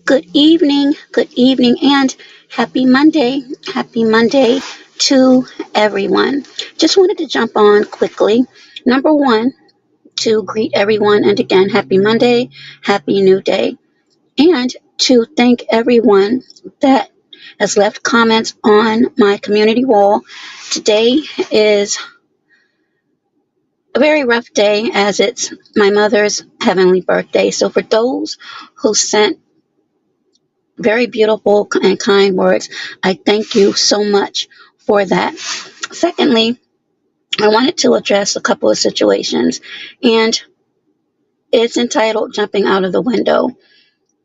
Good evening, and happy Monday. Happy Monday to everyone. Just wanted to jump on quickly. Number one, to greet everyone, and again, happy Monday, happy new day, and to thank everyone that has left comments on my community wall. Today is a very rough day as it's my mother's heavenly birthday. So, for those who sent very beautiful and kind words, I thank you so much for that. Secondly, I wanted to address a couple of situations, and it's entitled Jumping Out of the Window.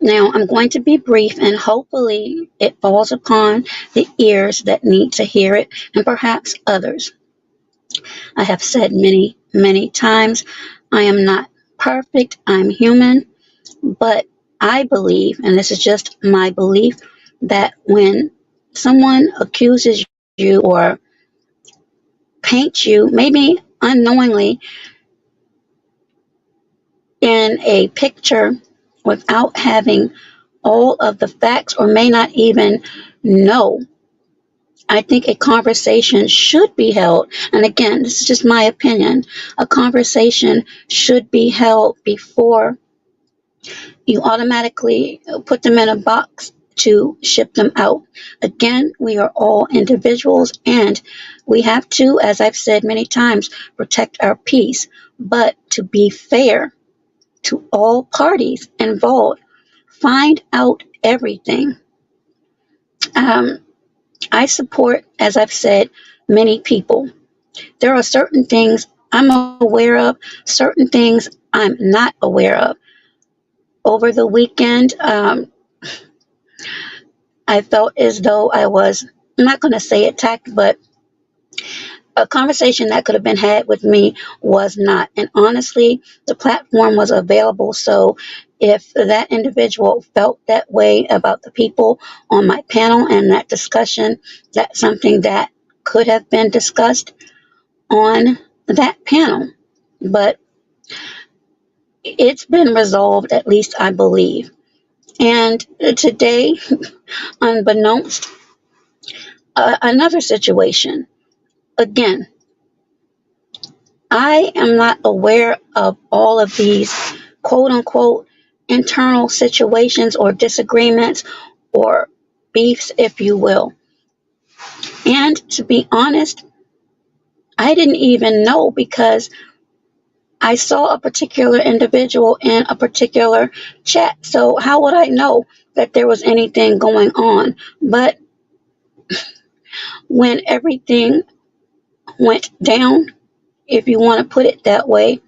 Now, I'm going to be brief, and hopefully it falls upon the ears that need to hear it, and perhaps others. I have said many, many times, I am not perfect, I'm human, but I believe, and this is just my belief, that when someone accuses you or paints you, maybe unknowingly, in a picture without having all of the facts or may not even know, I think a conversation should be held. And again, this is just my opinion. A conversation should be held before you automatically put them in a box to ship them out. Again, we are all individuals and we have to, as I've said many times, protect our peace. But to be fair to all parties involved, find out everything. I support, as I've said, many people. There are certain things I'm aware of, certain things I'm not aware of. Over the weekend, I felt as though I was, I'm not going to say attacked, but a conversation that could have been had with me was not. And honestly, the platform was available. So if that individual felt that way about the people on my panel and that discussion, that's something that could have been discussed on that panel. But it's been resolved, at least I believe. And today, unbeknownst, another situation. Again, I am not aware of all of these quote unquote internal situations or disagreements or beefs, if you will. And to be honest, I didn't even know because I saw a particular individual in a particular chat. So how would I know that there was anything going on? But when everything went down, if you want to put it that way,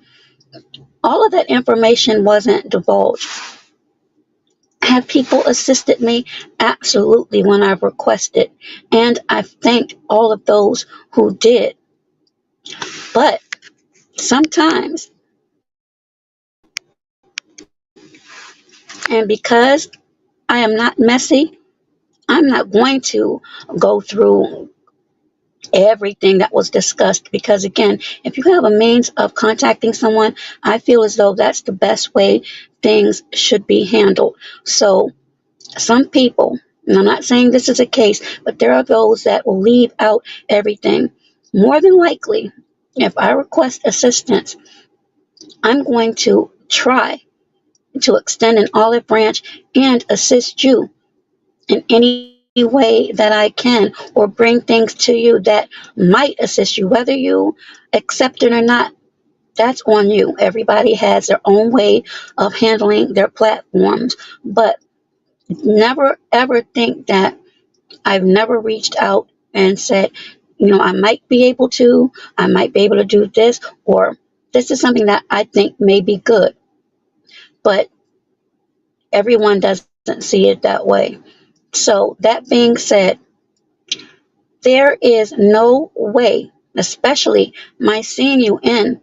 all of that information wasn't divulged. Have people assisted me? Absolutely, when I've requested. And I've thanked all of those who did. But sometimes, and because I am not messy, I'm not going to go through everything that was discussed because again, if you have a means of contacting someone, I feel as though that's the best way things should be handled. So some people, and I'm not saying this is a case, but there are those that will leave out everything. More than likely, if I request assistance, I'm going to try to extend an olive branch and assist you in any way that I can, or bring things to you that might assist you. Whether you accept it or not, that's on you. Everybody has their own way of handling their platforms. But never ever think that I've never reached out and said, I might be able to, I might be able to do this, or this is something that I think may be good. But everyone doesn't see it that way. So, that being said, there is no way, especially my seeing you in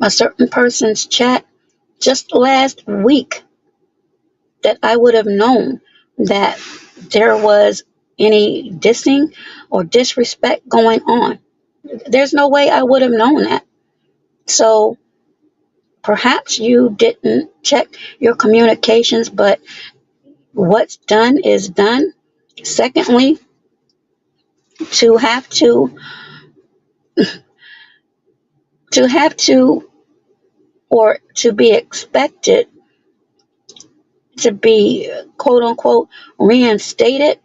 a certain person's chat just last week, that I would have known that there was any dissing or disrespect going on. There's no way I would have known that. So perhaps you didn't check your communications, but what's done is done. Secondly, to have to or to be expected to be quote unquote reinstated,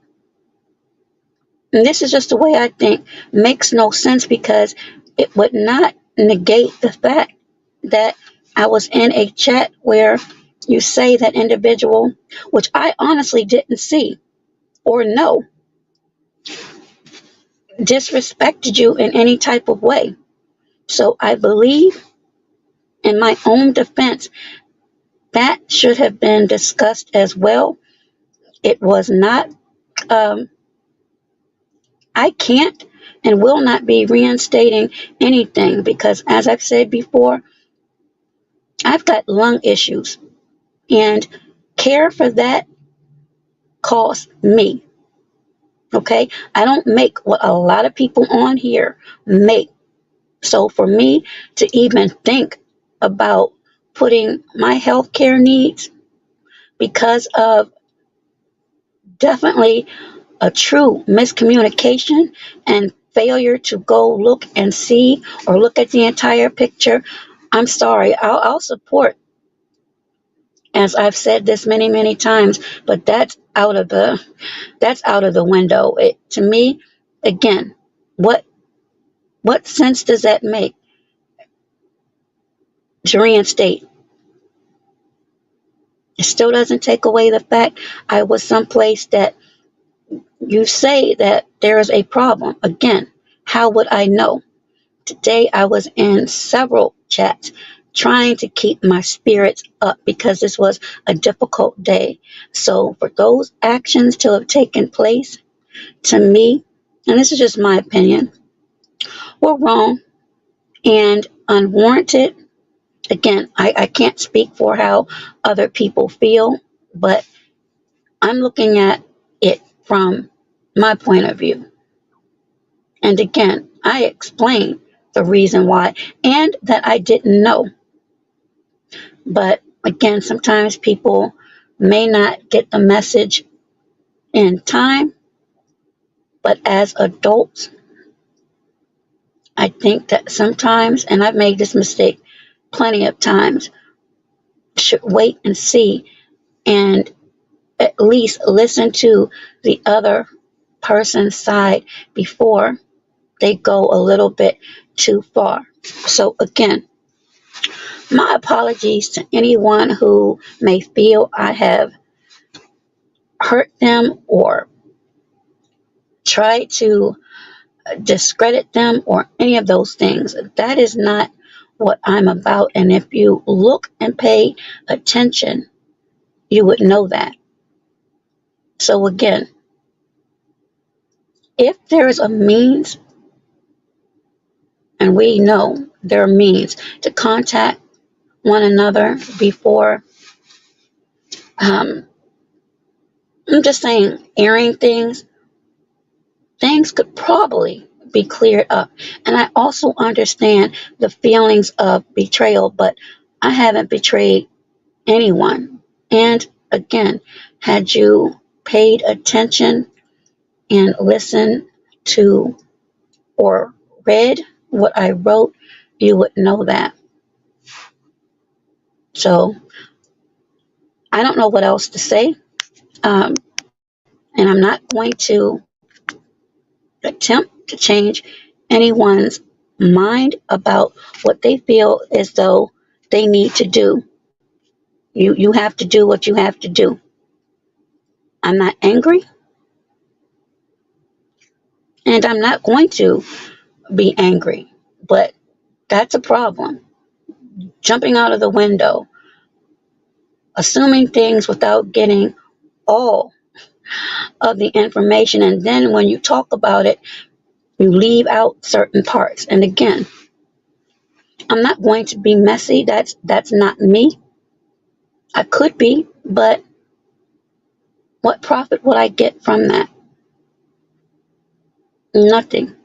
and this is just the way I think, makes no sense, because it would not negate the fact that I was in a chat where you say that individual, which I honestly didn't see or know, disrespected you in any type of way. So I believe, in my own defense, that should have been discussed as well. It was not. I can't and will not be reinstating anything because, as I've said before, I've got lung issues, and care for that costs me. Okay? I don't make what a lot of people on here make. So for me to even think about putting my healthcare needs, because of definitely a true miscommunication and failure to go look and see or look at the entire picture, I'm sorry. I'll support, as I've said this many, many times, but that's out of the window. To me, again, what sense does that make to reinstate? It still doesn't take away the fact I was someplace that you say that there is a problem. Again, how would I know? Today I was in several chats trying to keep my spirits up because this was a difficult day. So for those actions to have taken place, to me, and this is just my opinion, were wrong and unwarranted. Again, I can't speak for how other people feel, but I'm looking at it from my point of view. And again, I explained the reason why and that I didn't know. But again, sometimes people may not get the message in time. But as adults, I think that sometimes, and I've made this mistake plenty of times, should wait and see and at least listen to the other person's side before they go a little bit too far. So again, my apologies to anyone who may feel I have hurt them or tried to discredit them or any of those things. That is not what I'm about. And if you look and pay attention, you would know that. So again, if there is a means, and we know there are means to contact one another before, I'm just saying, airing things could probably be cleared up. And I also understand the feelings of betrayal, but I haven't betrayed anyone. And again, had you paid attention and listened to or read what I wrote, you would know that. So I don't know what else to say. And I'm not going to attempt to change anyone's mind about what they feel as though they need to do. You have to do what you have to do. I'm not angry, and I'm not going to be angry, but that's a problem. Jumping out of the window, assuming things without getting all of the information, and then when you talk about it, you leave out certain parts. And again, I'm not going to be messy. That's not me. I could be, but What profit would I get from that? Nothing.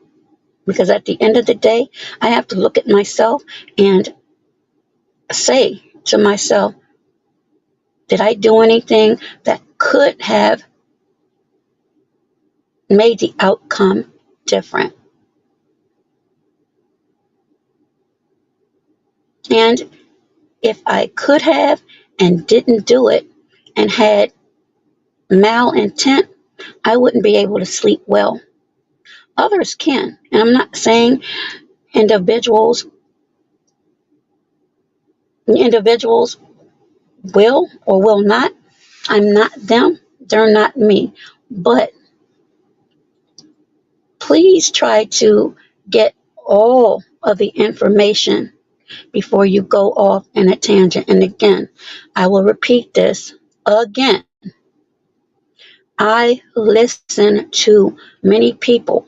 Because at the end of the day, I have to look at myself and say to myself, did I do anything that could have made the outcome different? And if I could have and didn't do it and had malintent, I wouldn't be able to sleep well. Others can. And I'm not saying individuals individuals will or will not. I'm not them. They're not me. But please try to get all of the information before you go off in a tangent. And again, I will repeat this again. I listen to many people.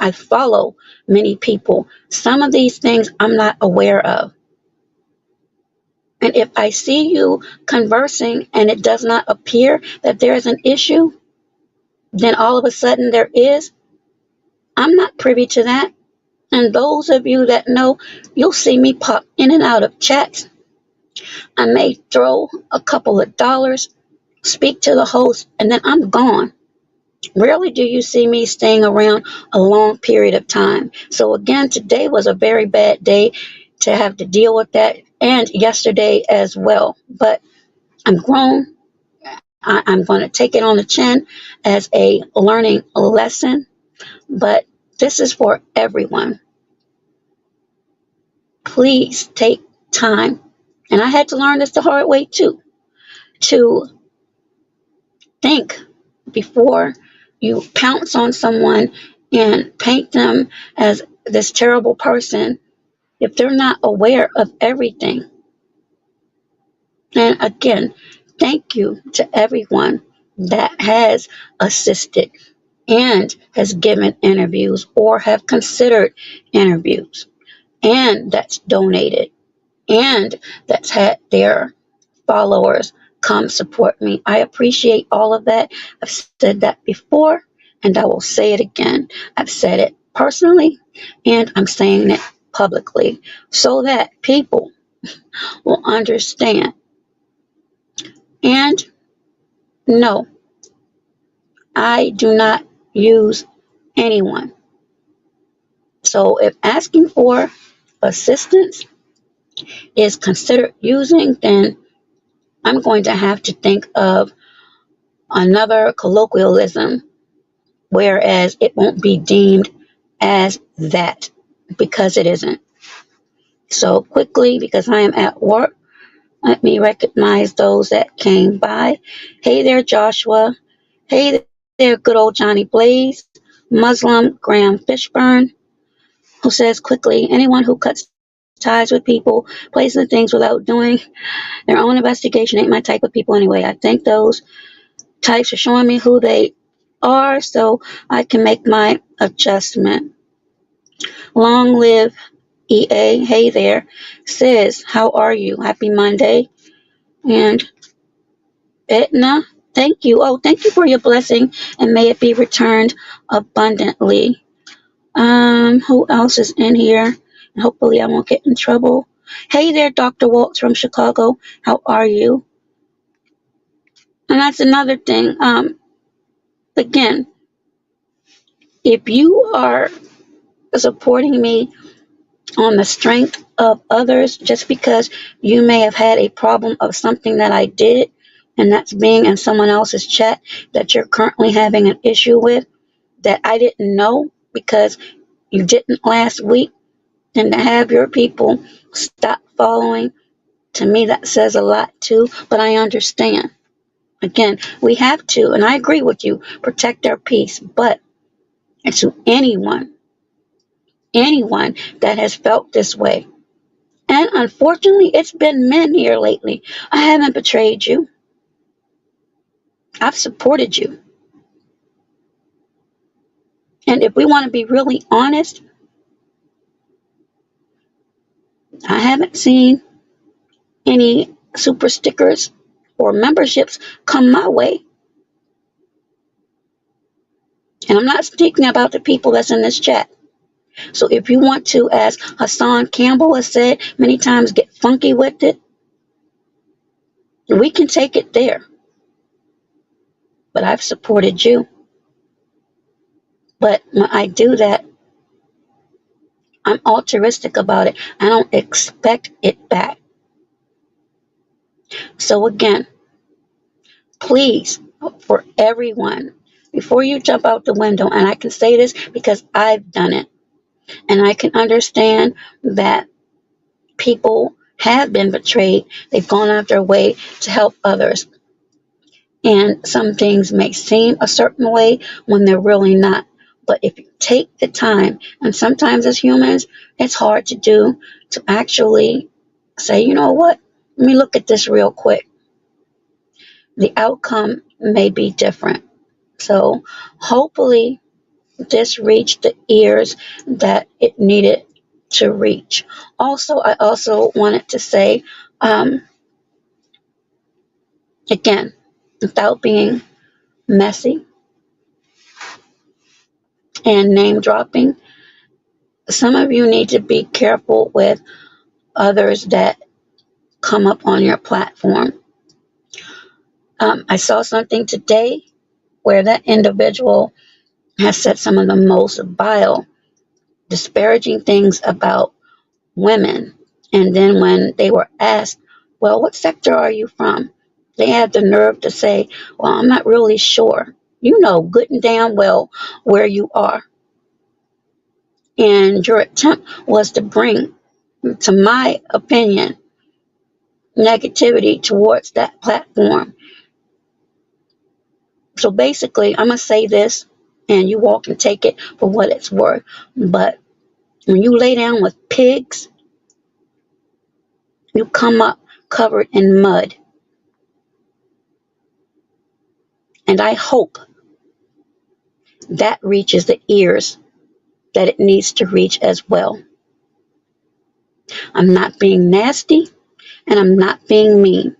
I follow many people. Some of these things I'm not aware of. And if I see you conversing and it does not appear that there is an issue, then all of a sudden there is. I'm not privy to that. And those of you that know, you'll see me pop in and out of chats. I may throw a couple of dollars, speak to the host, and then I'm gone. Rarely do you see me staying around a long period of time. So again, today was a very bad day to have to deal with that, and yesterday as well. But I'm grown. I'm going to take it on the chin as a learning lesson. But this is for everyone. Please take time. And I had to learn this the hard way too. To think before you pounce on someone and paint them as this terrible person if they're not aware of everything. And again, thank you to everyone that has assisted and has given interviews or have considered interviews and that's donated and that's had their followers come support me. I appreciate all of that. I've said that before and I will say it again. I've said it personally and I'm saying it publicly so that people will understand. And no, I do not use anyone. So if asking for assistance is considered using, then I'm going to have to think of another colloquialism, whereas it won't be deemed as that because it isn't. So quickly, because I am at work, let me recognize those that came by. Hey there, Joshua. Hey there, good old Johnny Blaze. Muslim Graham Fishburne, who says quickly, anyone who cuts ties with people, places things without doing their own investigation ain't my type of people anyway. I thank those types for showing me who they are so I can make my adjustment. Long live EA. Hey there. Says, how are you? Happy Monday. And Etna, thank you. Oh, thank you for your blessing and may it be returned abundantly. Who else is in here? Hopefully I won't get in trouble. Hey there, Dr. Waltz from Chicago. How are you? And that's another thing. Again, if you are supporting me on the strength of others, just because you may have had a problem of something that I did, and that's being in someone else's chat that you're currently having an issue with that I didn't know because you didn't last week, and to have your people stop following, to me that says a lot too, but I understand. Again, we have to, and I agree with you, protect our peace, but to anyone that has felt this way, and unfortunately it's been men here lately, I haven't betrayed you. I've supported you. And if we want to be really honest, I haven't seen any super stickers or memberships come my way. And I'm not speaking about the people that's in this chat. So if you want to, as Hassan Campbell has said many times, get funky with it, we can take it there. But I've supported you. But when I do that, I'm altruistic about it. I don't expect it back. So again, please, for everyone, before you jump out the window, and I can say this because I've done it, and I can understand that people have been betrayed. They've gone out their way to help others. And some things may seem a certain way when they're really not. But if you take the time, and sometimes as humans, it's hard to do, to actually say, you know what, let me look at this real quick. The outcome may be different. So hopefully this reached the ears that it needed to reach. Also, I also wanted to say, again, without being messy and name dropping, some of you need to be careful with others that come up on your platform. I saw something today where that individual has said some of the most vile, disparaging things about women. And then when they were asked, well, what sector are you from? They had the nerve to say, well, I'm not really sure. You know good and damn well where you are. And your attempt was to bring, to my opinion, negativity towards that platform. So basically, I'm going to say this, and you all can take it for what it's worth. But when you lay down with pigs, you come up covered in mud. And I hope that reaches the ears that it needs to reach as well. I'm not being nasty, and I'm not being mean,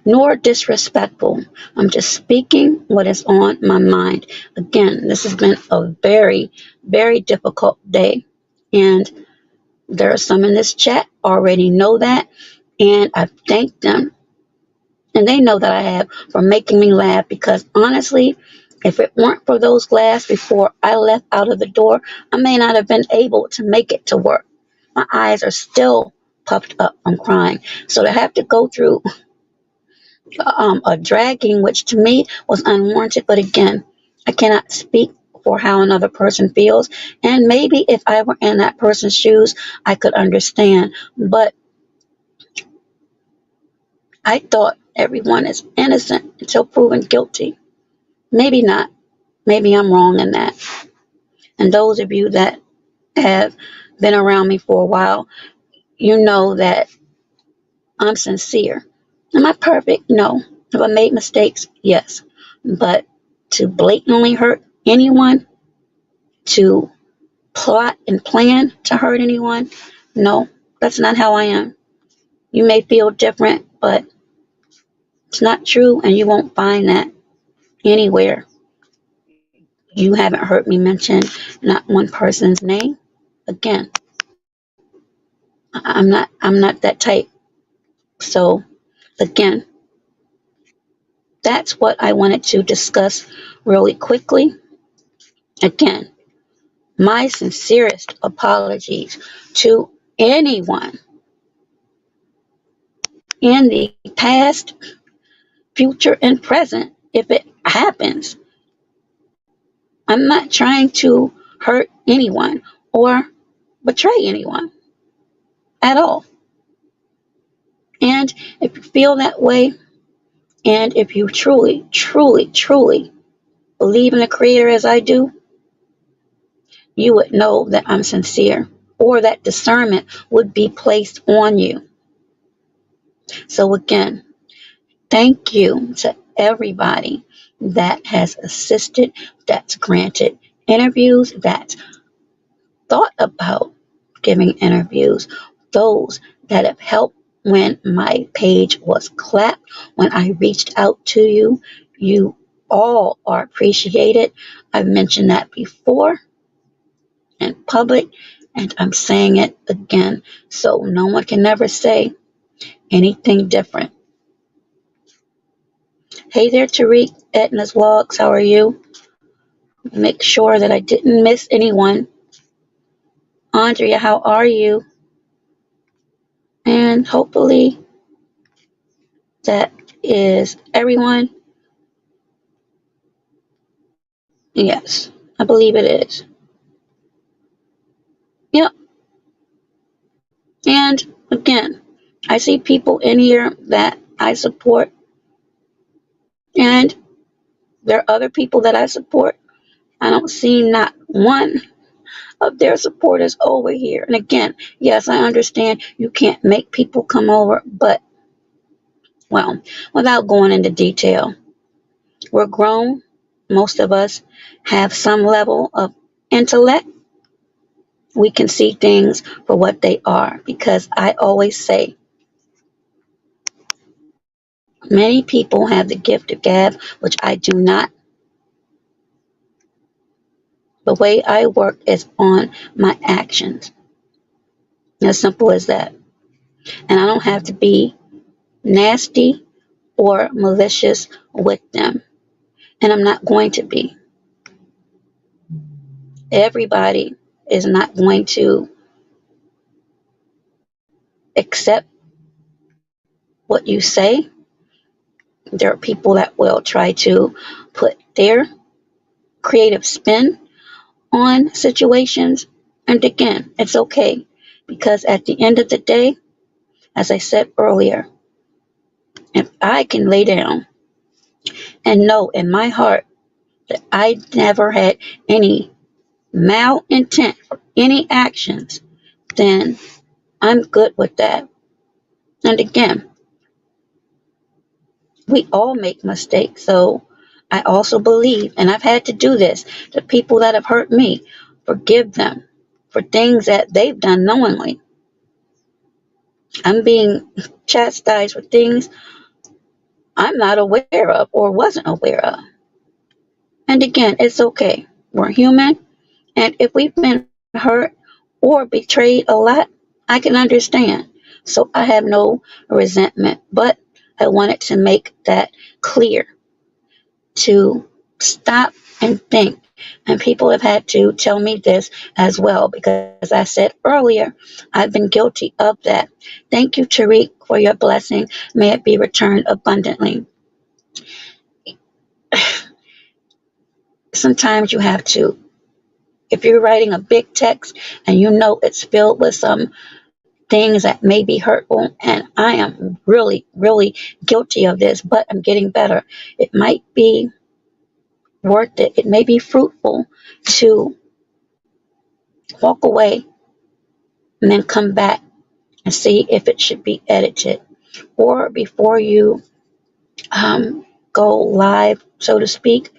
nor disrespectful. I'm just speaking what is on my mind. Again, this has been a very, very difficult day. And there are some in this chat already know that. And I thank them. And they know that I have, for making me laugh, because honestly, if it weren't for those laughs before I left out of the door, I may not have been able to make it to work. My eyes are still puffed up from crying. So to have to go through a dragging, which to me was unwarranted. But again, I cannot speak for how another person feels. And maybe if I were in that person's shoes, I could understand. But I thought everyone is innocent until proven guilty. Maybe not. Maybe I'm wrong in that. And those of you that have been around me for a while, you know that I'm sincere. Am I perfect? No. Have I made mistakes? Yes. But to blatantly hurt anyone, to plot and plan to hurt anyone, no, that's not how I am. You may feel different, but it's not true, and you won't find that anywhere. You haven't heard me mention not one person's name. Again, I'm not that type. So again, that's what I wanted to discuss really quickly. Again, my sincerest apologies to anyone in the past, future, and present if it happens. I'm not trying to hurt anyone or betray anyone at all. And if you feel that way, and if you truly, truly, truly believe in the Creator as I do, you would know that I'm sincere, or that discernment would be placed on you. So again, thank you to everybody that has assisted, that's granted interviews, that's thought about giving interviews, those that have helped when my page was clapped, when I reached out to you. You all are appreciated. I've mentioned that before in public, and I'm saying it again. So no one can ever say anything different. Hey there, Tariq, Etna's Vlogs. How are you? Make sure that I didn't miss anyone. Andrea, how are you? And hopefully that is everyone. Yes, I believe it is. Yep. And again, I see people in here that I support, and there are other people that I support. I don't see not one of their supporters over here. And again, yes, I understand you can't make people come over, but, well, without going into detail, we're grown. Most of us have some level of intellect. We can see things for what they are, because I always say many people have the gift of gab, which I do not. The way I work is on my actions. As simple as that. And I don't have to be nasty or malicious with them. And I'm not going to be. Everybody is not going to accept what you say. There are people that will try to put their creative spin on situations. And again, it's okay, because at the end of the day, as I said earlier, if I can lay down and know in my heart that I never had any malintent for any actions, then I'm good with that. And again, we all make mistakes. So I also believe, and I've had to do this, the people that have hurt me, forgive them for things that they've done knowingly. I'm being chastised for things I'm not aware of or wasn't aware of. And again, it's okay. We're human. And if we've been hurt or betrayed a lot, I can understand. So I have no resentment. But I wanted to make that clear, to stop and think. And people have had to tell me this as well, because I said earlier, I've been guilty of that. Thank you, Tariq, for your blessing. May it be returned abundantly. Sometimes you have to, if you're writing a big text and you know it's filled with some things that may be hurtful, and I am really, really guilty of this, but I'm getting better. It might be worth it. It may be fruitful to walk away and then come back and see if it should be edited. Or before you go live, so to speak,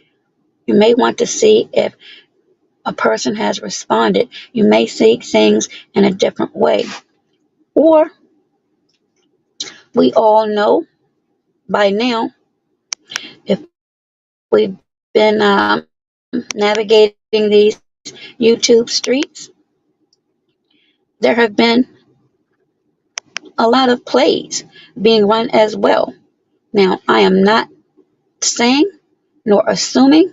you may want to see if a person has responded. You may see things in a different way. Or we all know by now, if we've been navigating these YouTube streets, there have been a lot of plays being run as well. Now, I am not saying nor assuming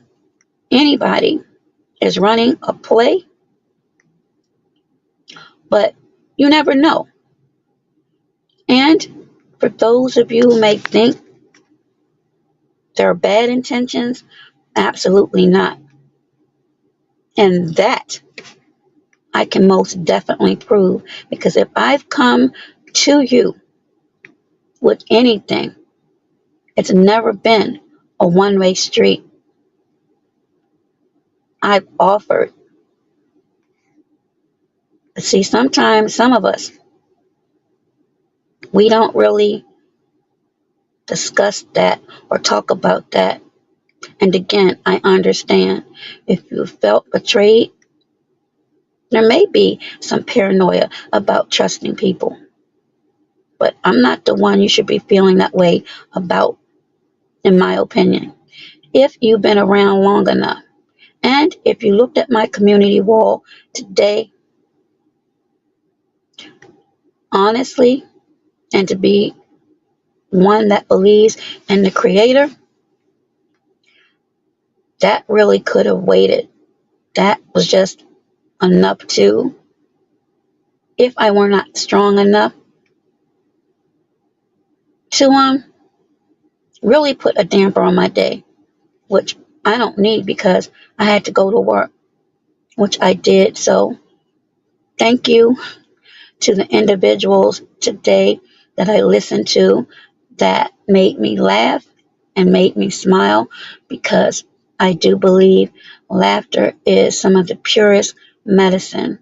anybody is running a play, but you never know. And for those of you who may think there are bad intentions, absolutely not. And that I can most definitely prove, because if I've come to you with anything, it's never been a one-way street. I've offered. See, sometimes some of us, we don't really discuss that or talk about that. And again, I understand if you felt betrayed, there may be some paranoia about trusting people. But I'm not the one you should be feeling that way about, in my opinion. if you've been around long enough. And if you looked at my community wall today, honestly, and to be one that believes in the Creator, that really could have waited. That was just enough to, if I were not strong enough to really put a damper on my day, which I don't need because I had to go to work, which I did. So thank you to the individuals today that I listened to that made me laugh and made me smile, because I do believe laughter is some of the purest medicine,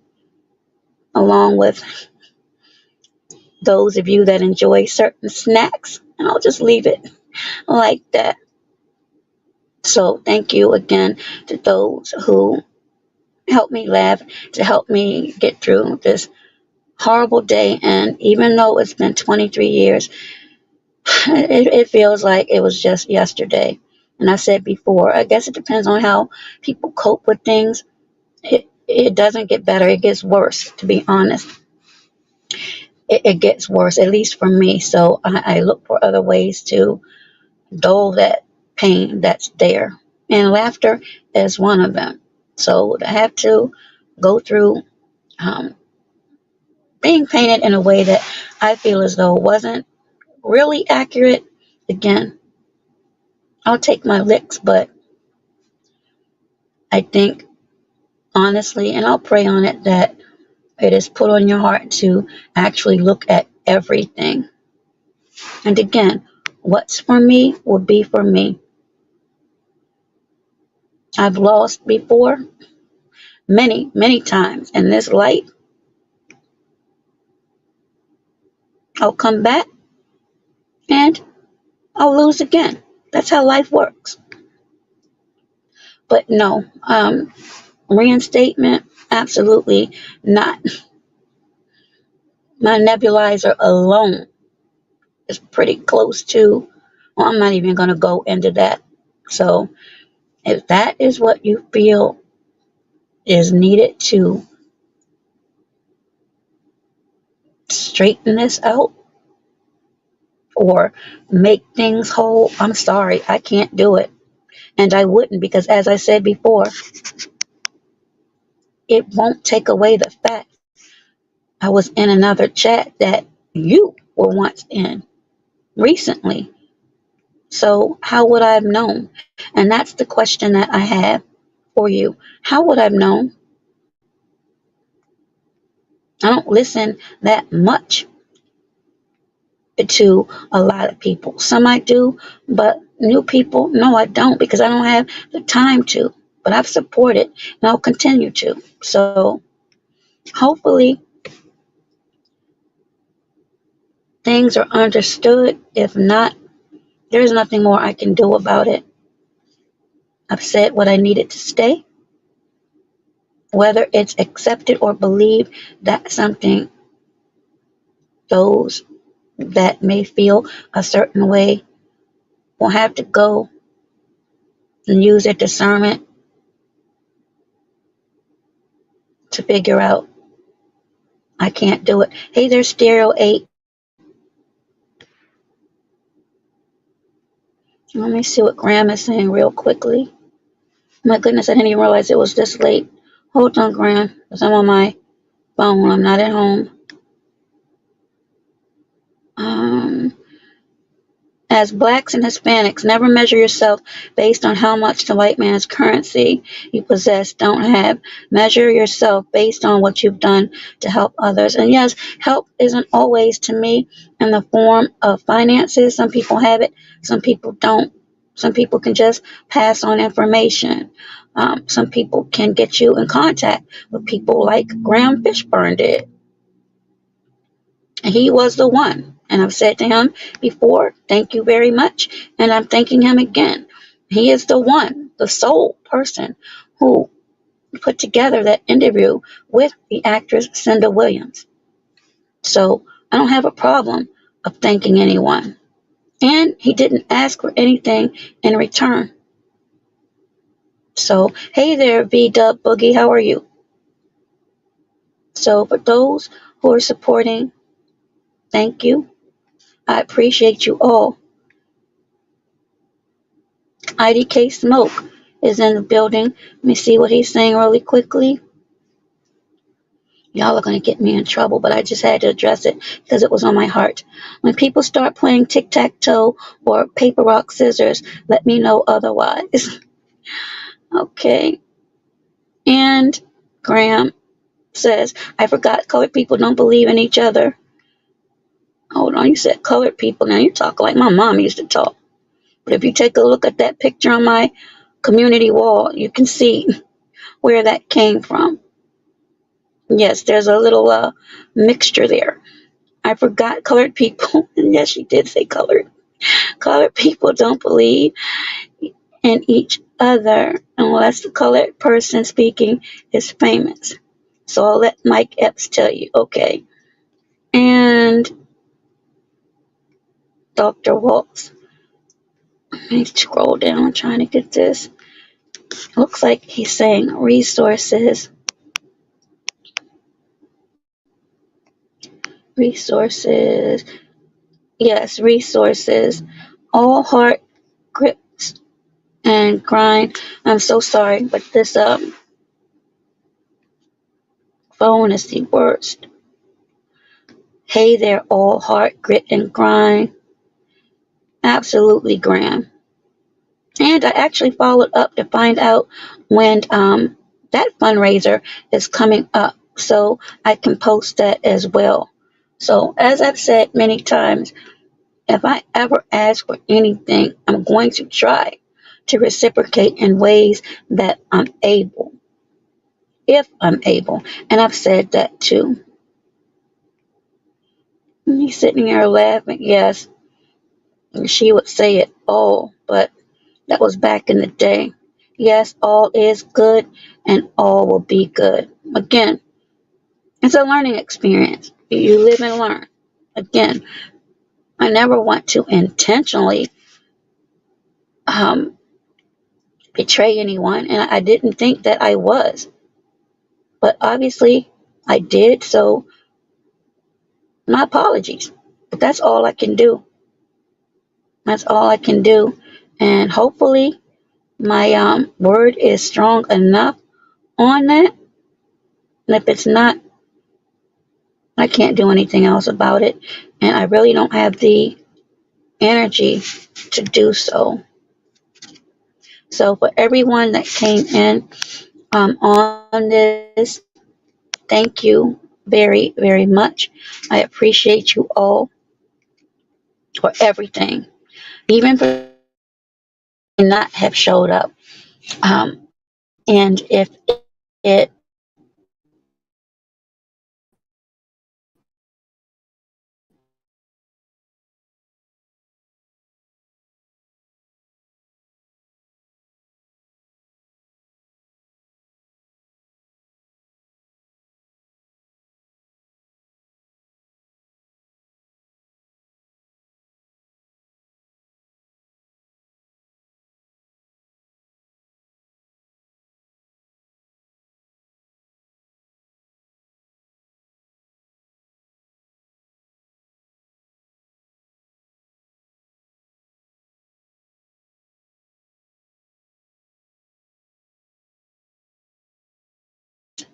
along with those of you that enjoy certain snacks. And I'll just leave it like that. So thank you again to those who helped me laugh, to help me get through this horrible day. And even though it's been 23 years, it feels like it was just yesterday. And I said before, I guess it depends on how people cope with things. It doesn't get better, it gets worse, to be honest. It gets worse, at least for me. So I look for other ways to dull that pain that's there. And laughter is one of them. So to have to go through um, being painted in a way that I feel as though wasn't really accurate, again, I'll take my licks, but I think honestly, and I'll pray on it, that it is put on your heart to actually look at everything. And again, what's for me will be for me. I've lost before many, many times in this life. I'll come back and I'll lose again. That's how life works. But no, reinstatement, absolutely not. My nebulizer alone is pretty close to, well, I'm not even going to go into that. So if that is what you feel is needed to straighten this out or make things whole, I'm sorry, I can't do it. And I wouldn't, because as I said before, it won't take away the fact I was in another chat that you were once in recently. So how would I have known? And that's the question that I have for you. How would I have known? I don't listen that much to a lot of people. Some I do, but new people, no, I don't, because I don't have the time to. But I've supported and I'll continue to. So hopefully things are understood. If not, there's nothing more I can do about it. I've said what I needed to say. Whether it's accepted or believed, that's something those that may feel a certain way will have to go and use their discernment to figure out. I can't do it. Hey, there's Stereo 8. Let me see what Graham is saying real quickly. My goodness, I didn't even realize it was this late. Hold on, Graham, because I'm on my phone. I'm not at home. As blacks and Hispanics, never measure yourself based on how much the white man's currency you possess, don't have. Measure yourself based on what you've done to help others. And yes, help isn't always, to me, in the form of finances. Some people have it, some people don't. Some people can just pass on information. Some people can get you in contact with people like Graham Fishburne did. And he was the one. And I've said to him before, thank you very much. And I'm thanking him again. He is the one, the sole person who put together that interview with the actress Cinda Williams. So I don't have a problem of thanking anyone. And he didn't ask for anything in return. So, hey there, V Dub Boogie, how are you? So, for those who are supporting, thank you. I appreciate you all. IDK Smoke is in the building. Let me see what he's saying really quickly. Y'all are going to get me in trouble, but I just had to address it because it was on my heart. When people start playing tic-tac-toe or paper, rock, scissors, let me know otherwise. Okay. And Graham says, I forgot colored people don't believe in each other. Hold on, you said colored people. Now you talk like my mom used to talk. But if you take a look at that picture on my community wall, you can see where that came from. Yes, there's a little mixture there. I forgot colored people. And yes, she did say colored. Colored people don't believe in each other unless the colored person speaking is famous. So I'll let Mike Epps tell you. Okay. And Dr. Waltz. Let me scroll down. I'm trying to get this. Looks like he's saying resources. Resources. Yes, resources. All heart grips and grind. I'm so sorry, but this phone is the worst. Hey there, all heart grit and grind. Absolutely, Graham. And I actually followed up to find out when that fundraiser is coming up, so I can post that as well. So, as I've said many times, if I ever ask for anything, I'm going to try to reciprocate in ways that I'm able, if I'm able. And I've said that too. He's sitting here laughing. Yes, she would say it all, but that was back in the day. Yes, all is good and all will be good. Again, it's a learning experience. You live and learn. Again, I never want to intentionally um, betray anyone, and I didn't think that I was. But obviously, I did, so my apologies. But that's all I can do. That's all I can do. And hopefully, my word is strong enough on that. And if it's not, I can't do anything else about it. And I really don't have the energy to do so. So, for everyone that came in on this, thank you very, very much. I appreciate you all for everything, even for not have showed up. And if it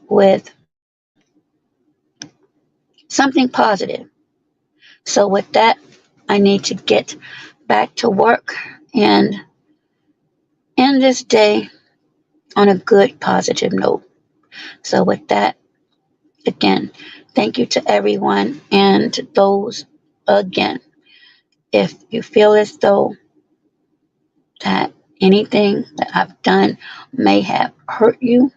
with something positive. So with that, I need to get back to work and end this day on a good positive note. So with that, again, thank you to everyone and to those again. If you feel as though that anything that I've done may have hurt you,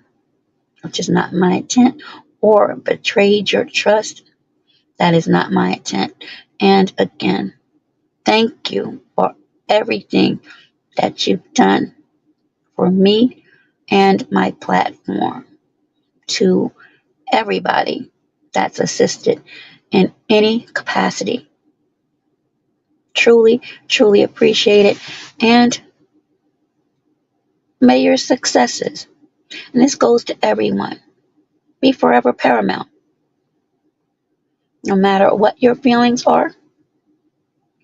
which is not my intent, or betrayed your trust, that is not my intent. And again, thank you for everything that you've done for me and my platform. To everybody that's assisted in any capacity. Truly, truly appreciate it. And May your successes, and this goes to everyone, be forever paramount. No matter what your feelings are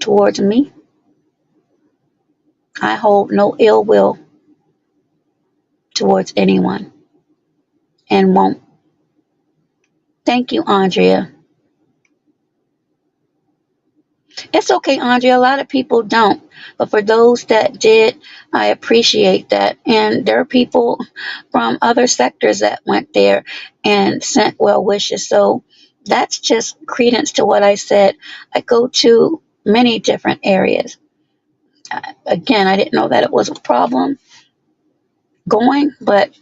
towards me, I hold no ill will towards anyone and won't. Thank you, Andrea. It's okay, Andrea. A lot of people don't. But for those that did, I appreciate that. And there are people from other sectors that went there and sent well wishes. So that's just credence to what I said. I go to many different areas. Again, I didn't know that it was a problem going, but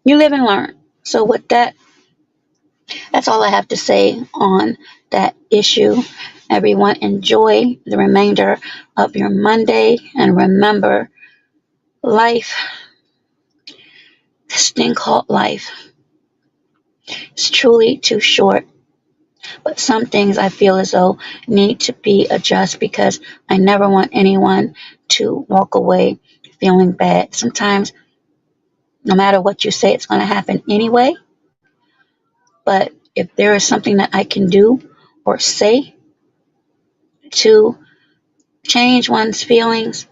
you live and learn. So with that, that's all I have to say on that issue. Everyone, enjoy the remainder of your Monday. And remember, life, this thing called life, is truly too short. But some things I feel as though need to be adjusted because I never want anyone to walk away feeling bad. Sometimes, no matter what you say, it's going to happen anyway. But if there is something that I can do or say to change one's feelings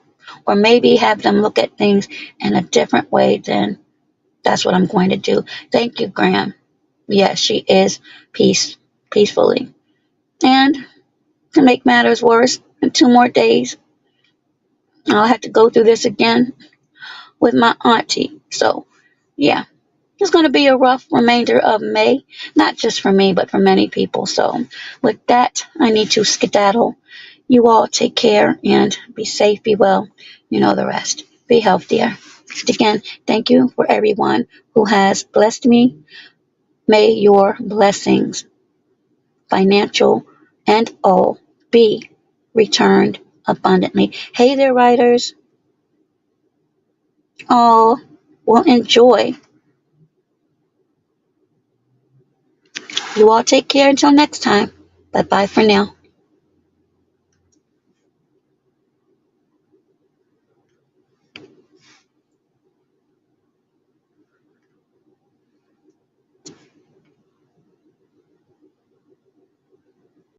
or maybe have them look at things in a different way, then that's what I'm going to do. Thank you, Graham. Yes, she is peacefully. And to make matters worse, in 2 more days, I'll have to go through this again with my auntie. So, yeah, it's going to be a rough remainder of May, not just for me, but for many people. So, with that, I need to skedaddle. You all take care and be safe, be well. You know the rest. Be healthier. Again, thank you for everyone who has blessed me. May your blessings, financial and all, be returned abundantly. Hey there, writers. All will enjoy. You all take care until next time. Bye bye for now.